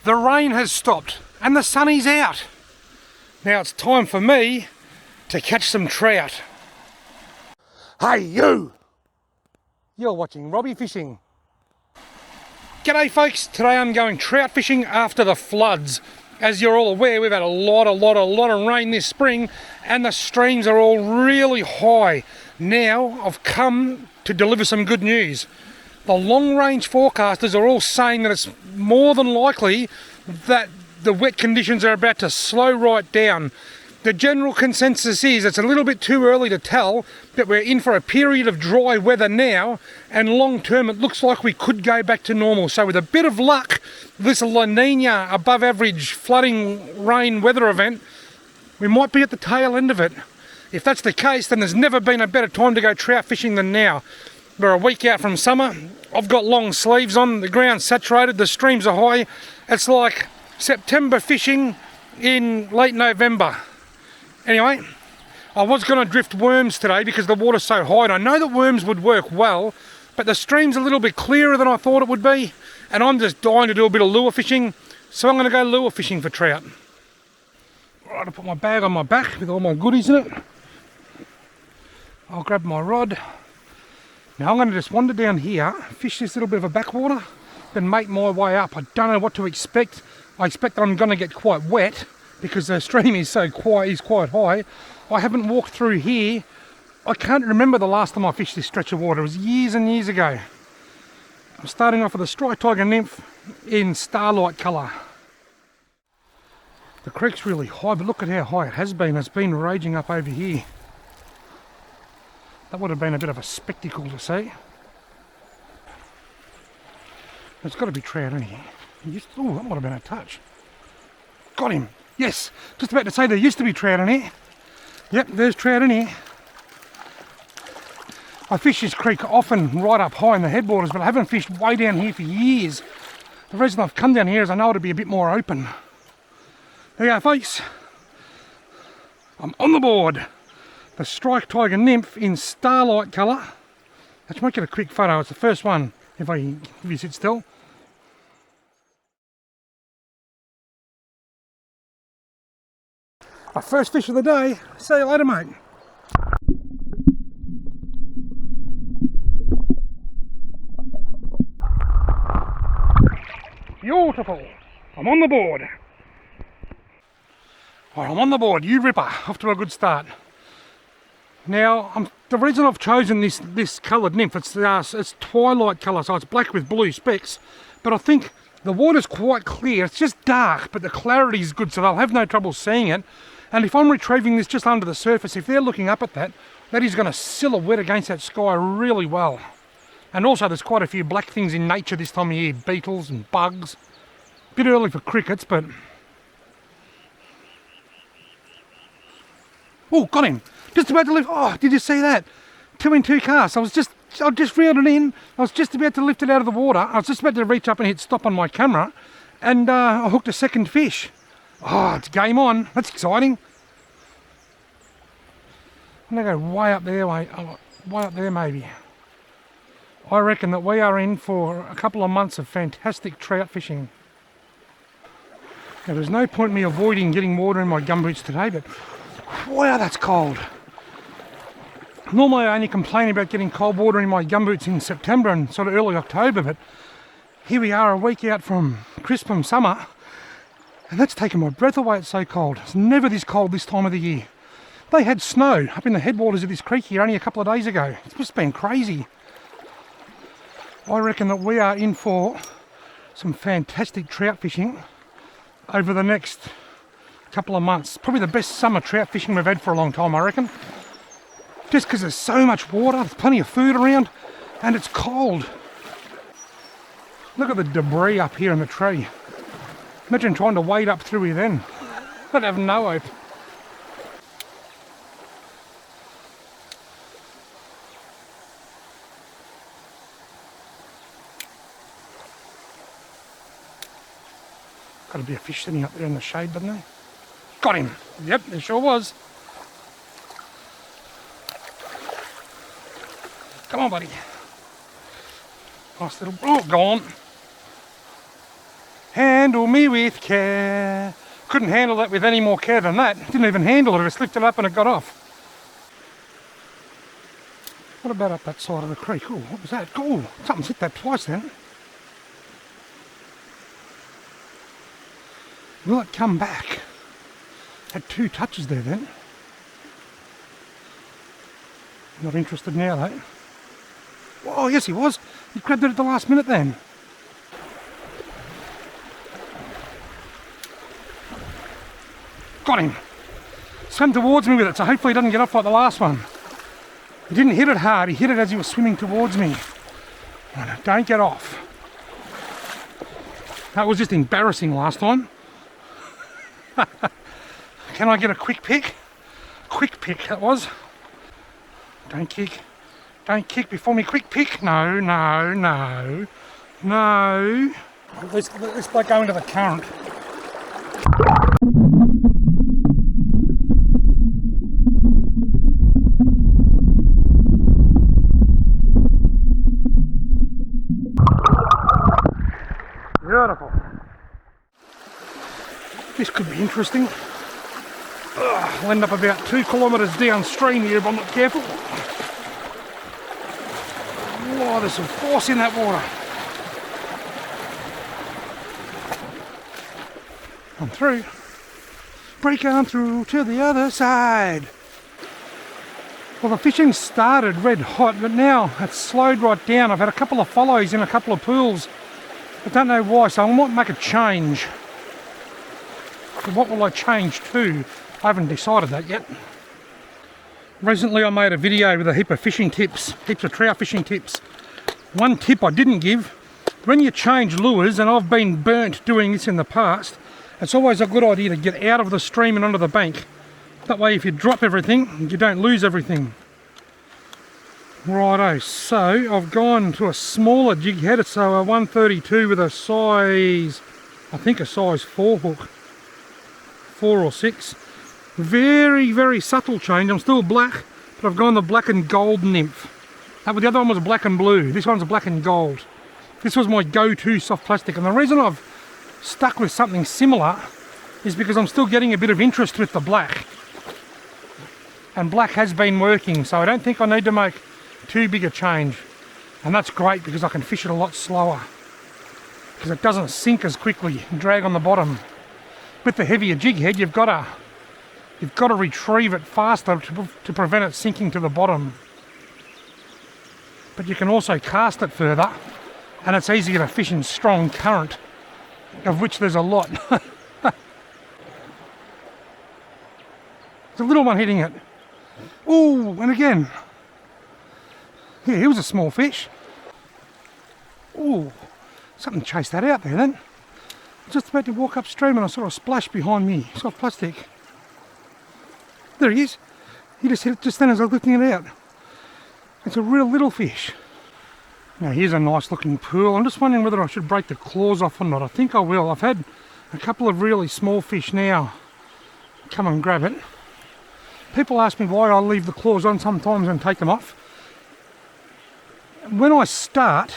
The rain has stopped and the sun is out. Now it's time for me to catch some trout. Hey you! You're watching Robbie Fishing. G'day folks, today I'm going trout fishing after the floods. As you're all aware, we've had a lot of rain this spring and the streams are all really high. Now I've come to deliver some good news. The long range forecasters are all saying that it's more than likely that the wet conditions are about to slow right down. The general consensus is it's a little bit too early to tell, but we're in for a period of dry weather now, and long term it looks like we could go back to normal. So with a bit of luck, this La Nina above average flooding rain weather event, we might be at the tail end of it. If that's the case, then there's never been a better time to go trout fishing than now. We're a week out from summer. I've got long sleeves on, the ground's saturated, the streams are high. It's like September fishing in late November. Anyway, I was going to drift worms today because the water's so high, and I know that worms would work well, but the stream's a little bit clearer than I thought it would be, and I'm just dying to do a bit of lure fishing, so I'm going to go lure fishing for trout. Right, I'll put my bag on my back with all my goodies in it. I'll grab my rod. Now I'm going to just wander down here, fish this little bit of a backwater, then make my way up. I don't know what to expect. I expect that I'm going to get quite wet because the stream is quite high. I haven't walked through here. I can't remember the last time I fished this stretch of water. It was years and years ago. I'm starting off with a striped tiger nymph in starlight colour. The creek's really high, but look at how high it has been. It's been raging up over here. That would have been a bit of a spectacle to see. There's got to be trout in here. Oh, that might have been a touch. Got him. Yes, just about to say there used to be trout in here. Yep, there's trout in here. I fish this creek often right up high in the headwaters, but I haven't fished way down here for years. The reason I've come down here is I know it'll be a bit more open. There you go, folks. I'm on the board. The striped tiger nymph in starlight colour. Let's make it a quick photo. It's the first one, if you sit still. My first fish of the day. See you later, mate. Beautiful. I'm on the board. Right, I'm on the board. You ripper. Off to a good start. Now, the reason I've chosen this coloured nymph, it's twilight colour, so it's black with blue specks, but I think the water's quite clear. It's just dark, but the clarity is good, so they'll have no trouble seeing it. And if I'm retrieving this just under the surface, if they're looking up at that, that is going to silhouette against that sky really well. And also there's quite a few black things in nature this time of year, beetles and bugs. A bit early for crickets, but... Oh, got him! Just about to lift. Oh, did you see that? 2 in 2 casts. I just reeled it in. I was just about to lift it out of the water. I was just about to reach up and hit stop on my camera, and I hooked a second fish. Oh, it's game on. That's exciting. I'm gonna go way up there, way up there maybe. I reckon that we are in for a couple of months of fantastic trout fishing. Now, there's no point me avoiding getting water in my gumboots today, but wow, that's cold. Normally I only complain about getting cold water in my gumboots in September and sort of early October, but here we are a week out from crisp summer, and that's taken my breath away. It's so cold. It's never this cold this time of the year. They had snow up in the headwaters of this creek here only a couple of days ago. It's just been crazy. I reckon that we are in for some fantastic trout fishing over the next couple of months. Probably the best summer trout fishing we've had for a long time, I reckon. Just because there's so much water, there's plenty of food around, and it's cold. Look at the debris up here in the tree. Imagine trying to wade up through here then. I'd have no hope. Got to be a fish sitting up there in the shade, doesn't there? Got him! Yep, there sure was. Come on, buddy. Nice little... Oh, gone. And handle me with care. Couldn't handle that with any more care than that. Didn't even handle it, I just lifted it up and it got off. What about up that side of the creek? Oh, what was that? Oh, something's hit that twice then. Will it come back? Had 2 touches there then. Not interested now though. Oh yes he was. He grabbed it at the last minute then. Got him. Swam towards me with it, so hopefully he doesn't get off like the last one. He didn't hit it hard, he hit it as he was swimming towards me. Oh, no, don't get off. That was just embarrassing last time. Can I get a quick pick? Quick pick that was. Don't kick. Don't kick before me quick pick. No, no, no, no. Let's go into the current. Beautiful. This could be interesting. I'll end up about 2 kilometres downstream here if I'm not careful. Oh, there's some force in that water. I'm through. Break on through to the other side. Well, the fishing started red hot, but now it's slowed right down. I've had a couple of follows in a couple of pools. I don't know why, so I might make a change. So what will I change to? I haven't decided that yet. Recently I made a video with a heap of fishing tips, heaps of trout fishing tips. One tip I didn't give, when you change lures, and I've been burnt doing this in the past, it's always a good idea to get out of the stream and onto the bank. That way if you drop everything, you don't lose everything. Righto, so I've gone to a smaller jig head, so a 132 with a size, I think a size 4 hook. 4 or 6. Very, very subtle change. I'm still black, but I've gone the black and gold nymph. The other one was black and blue. This one's black and gold. This was my go-to soft plastic, and the reason I've stuck with something similar is because I'm still getting a bit of interest with the black. And black has been working, so I don't think I need to make too big a change. And that's great because I can fish it a lot slower. Because it doesn't sink as quickly and drag on the bottom. With the heavier jig head, you've got to retrieve it faster to prevent it sinking to the bottom. But you can also cast it further, and it's easier to fish in strong current, of which there's a lot. There's a little one hitting it. Ooh, and again. Yeah, he was a small fish. Ooh, something chased that out there then. Just about to walk upstream and I saw a splash behind me, soft plastic. There he is. He just hit it just then as I was lifting it out. It's a real little fish. Now here's a nice looking pool. I'm just wondering whether I should break the claws off or not. I think I will. I've had a couple of really small fish now come and grab it. People ask me why I leave the claws on sometimes and take them off. When I start,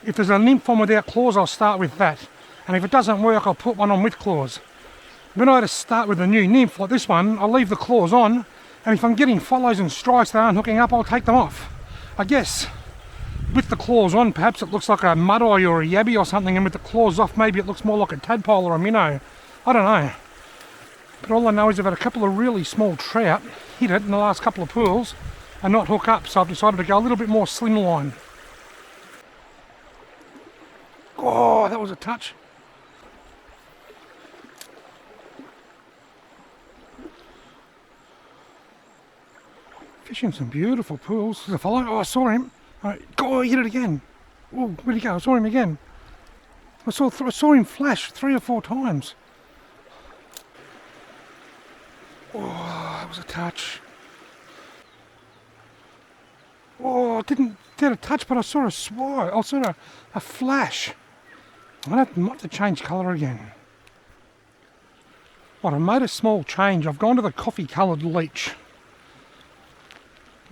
if there's a nymph on without claws, I'll start with that. And if it doesn't work, I'll put one on with claws. When I just start with a new nymph like this one, I'll leave the claws on, and if I'm getting follows and strikes that aren't hooking up, I'll take them off. I guess with the claws on, perhaps it looks like a mud-eye or a yabby or something, and with the claws off, maybe it looks more like a tadpole or a minnow. I don't know. But all I know is I've had a couple of really small trout hit it in the last couple of pools and not hook up, so I've decided to go a little bit more slimline. Oh, that was a touch. Fishing some beautiful pools. There's a follow. Oh, I saw him. Oh, he hit it again. Oh, where'd he go? I saw him again. I saw him flash 3 or 4 times. Oh, that was a touch. Oh, I didn't get a touch, but I saw a swirl. I saw a flash. I might have to change colour again. Right, I made a small change. I've gone to the coffee coloured leech.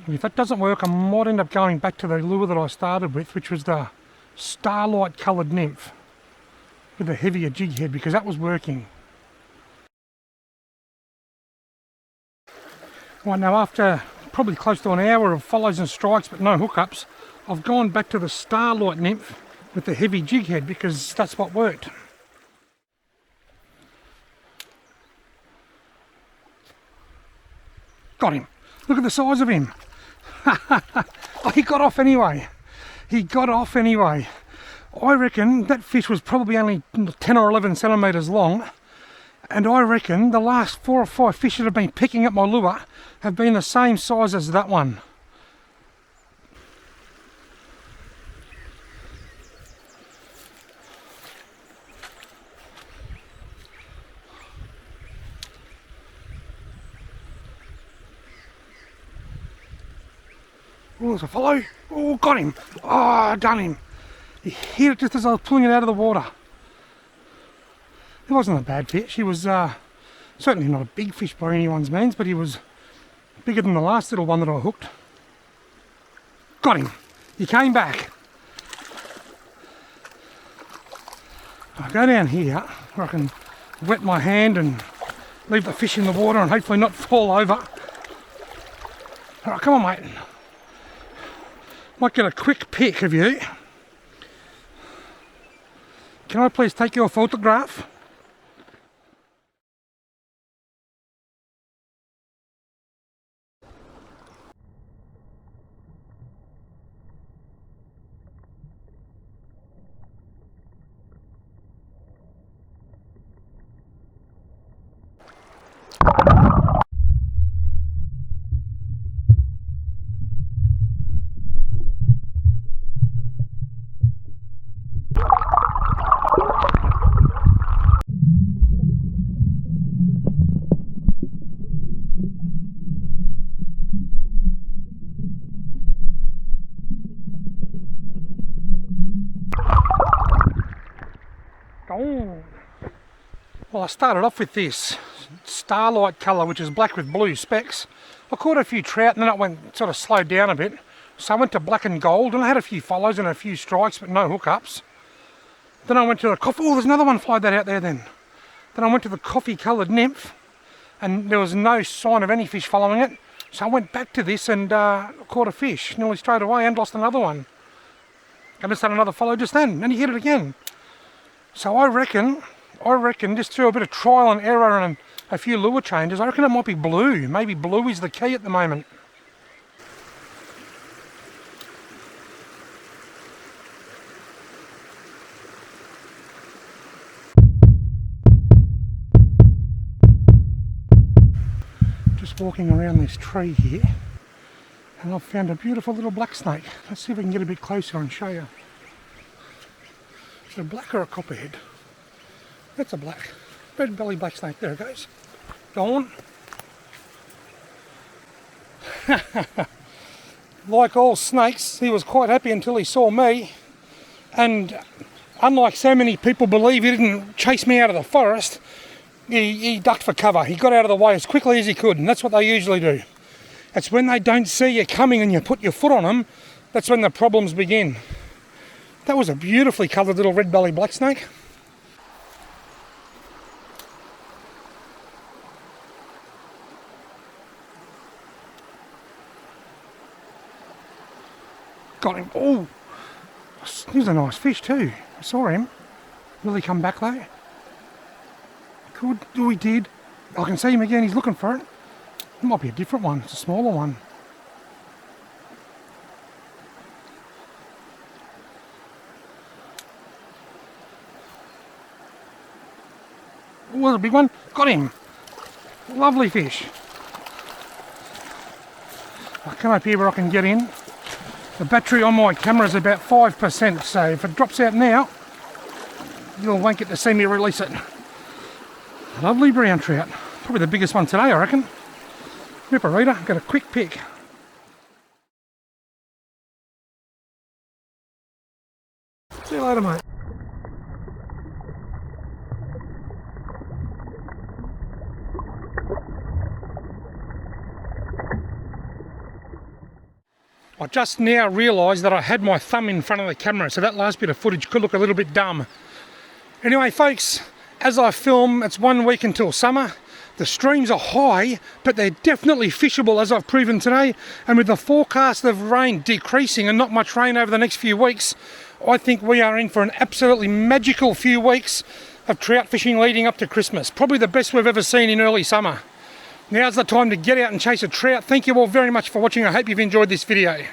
And if that doesn't work, I might end up going back to the lure that I started with, which was the starlight coloured nymph. with a heavier jig head because that was working. Right, now after probably close to an hour of follows and strikes but no hookups, I've gone back to the starlight nymph with the heavy jig head because that's what worked. Got him. Look at the size of him. Oh, he got off anyway. He got off anyway. I reckon that fish was probably only 10 or 11 centimetres long, and I reckon the last 4 or 5 fish that have been picking up my lure have been the same size as that one. Oh, there's a follow. Oh, got him. Oh, done him. He hit it just as I was pulling it out of the water. It wasn't a bad fish. He was certainly not a big fish by anyone's means, but he was bigger than the last little one that I hooked. Got him. He came back. I'll go down here where I can wet my hand and leave the fish in the water and hopefully not fall over. Alright, come on, mate. Might get a quick pic of you. Can I please take your photograph? Oh. Well, I started off with this starlight colour, which is black with blue specks. I caught a few trout and then it went sort of slowed down a bit. So I went to black and gold and I had a few follows and a few strikes but no hookups. Then I went to the coffee. Oh, there's another one flied that out there then. Then I went to the coffee coloured nymph and there was no sign of any fish following it. So I went back to this and caught a fish nearly straight away and lost another one. I just had another follow just then and he hit it again. So I reckon just through a bit of trial and error and a few lure changes, I reckon it might be blue. Maybe blue is the key at the moment. Just walking around this tree here and I've found a beautiful little black snake. Let's see if we can get a bit closer and show you. Is it a black or a copperhead? That's a black. Red belly black snake. There it goes. Go on. Like all snakes, he was quite happy until he saw me. And unlike so many people believe, he didn't chase me out of the forest. He ducked for cover. He got out of the way as quickly as he could, and that's what they usually do. It's when they don't see you coming and you put your foot on them, that's when the problems begin. That was a beautifully coloured little red belly black snake. Got him. Oh, he was a nice fish too. I saw him. Will he come back though? Good. Oh, he did. I can see him again. He's looking for it. It might be a different one. It's a smaller one. Oh, there's a big one. Got him. Lovely fish. I'll come up here where I can get in. The battery on my camera is about 5%, so if it drops out now, you won't get to see me release it. Lovely brown trout. Probably the biggest one today, I reckon. Ripper-reader, got a quick pick. See you later, mate. I just now realised that I had my thumb in front of the camera, so that last bit of footage could look a little bit dumb. Anyway folks, as I film, it's 1 week until summer. The streams are high, but they're definitely fishable, as I've proven today. And with the forecast of rain decreasing and not much rain over the next few weeks, I think we are in for an absolutely magical few weeks of trout fishing leading up to Christmas. Probably the best we've ever seen in early summer. Now's the time to get out and chase a trout. Thank you all very much for watching. I hope you've enjoyed this video.